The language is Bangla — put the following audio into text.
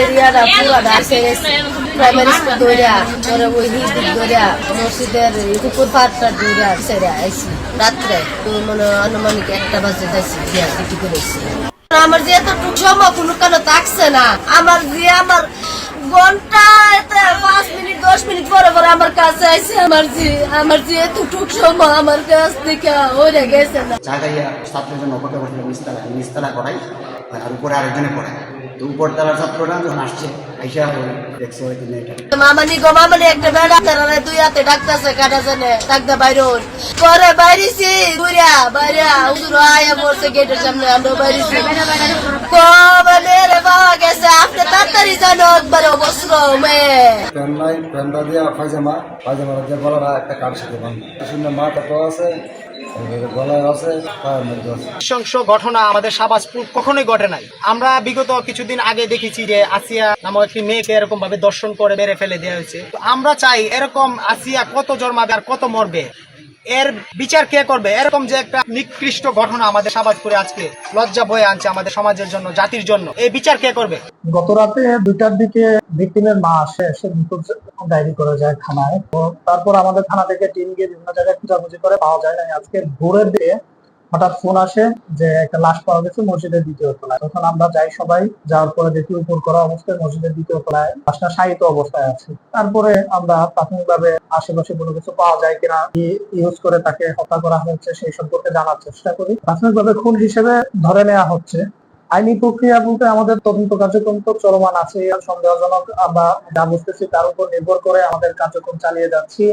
এরিয়াটা পুরা ঢাকছে গেছে। প্রাইমারি স্কুল দৌড়া পরে ওই হিন্দু দৌড়া মসজিদের কুকুর পাটটা দৌড়া ছেড়ে আইসি রাত্রে। তো মানে আনুমানিক 1টা বাজে যাইছি বিয়া ডিউটি করেছি। আমার যে এতটুকু সময় কোনো কেন থাকছে না, আমার ঘন্টা 5 মিনিট 10 মিনিট পরে পরে আমার কাছে আইসে। আমার যে এতটুকু সময় আমার কাছ থেকে ওরে গেছে না। জায়গায় ছাত্রের জন্য অপেক্ষা করছিলাম নিচতলা করাই, আর উপরে আরেকজনে পড়ায়। তো উপরতলার ছাত্ররা যখন আসছে আইসা দেখছে হয়তো মেয়েটা মামানি একটা বেড়া তারা 2 হাতে ডাকতেছে কাটা জানে ডাকতে বাইরে পরে বাইরেছি ঘুরিয়া বাইরে হুজুর আয়া পড়ছে গেটের সামনে। আমরা বাইরেছি কবে রে বাবা গেছে আপনি তাড়াতাড়ি জানো একবার অবশ্র মেয়ে প্যান্ডা দিয়া পায়জামা দিয়ে গলার একটা কার সাথে বান্ধব মা তো আছে, গলায় আছে, পায়ের মধ্যে আছে। নৃশংস ঘটনা আমাদের শাহবাজপুর কখনোই ঘটে নাই। আমরা বিগত কিছুদিন আগে দেখেছি যে আসিয়া নামক একটি মেয়েকে এরকম ভাবে দর্শন করে মেরে ফেলে দেওয়া হয়েছে। তো আমরা চাই এরকম আসিয়া কত জন্মাবে আর কত মরবে, এর বিচার কে করবে? এরকম যে একটা নিকৃষ্ট ঘটনা আমাদের শাহবাজপুরে আজকে লজ্জা বয়ে আনছে আমাদের সমাজের জন্য, জাতির জন্য, এই বিচার কে করবে? গত রাতে 2টার দিকে ভিকটিমের মা এসে নিখোঁজ ডায়েরি করে যায় থানায়। তো তারপর আমাদের থানা থেকে টিম গিয়ে বিভিন্ন জায়গায় খোঁজাখুঁজি করে পাওয়া যায় না। আজকে ভোরের দিকে হঠাৎ ফোন আসে যে একটা লাশ পাওয়া গেছে মসজিদের 2য় তলায়। তখন আমরা যাই সবাই, যাওয়ার পরে দেখি উপর করা অবস্থায় মসজিদের 2য় তলায় লাশটা শায়িত অবস্থায় আছে। তারপরে আমরা প্রাথমিকভাবে আশেপাশে কোনো কিছু পাওয়া যায় কিনা ইউজ করে তাকে হত্যা করা হয়েছে সেই সম্পর্কে জানার চেষ্টা করি। প্রাথমিকভাবে খুন হিসেবে ধরে নেওয়া হচ্ছে। আইনি প্রক্রিয়া বলতে আমাদের তদন্ত কার্যক্রম তো চলমান আছে। সন্দেহজনক আমরা যা বুঝতেছি তার উপর নির্ভর করে আমাদের কার্যক্রম চালিয়ে যাচ্ছি।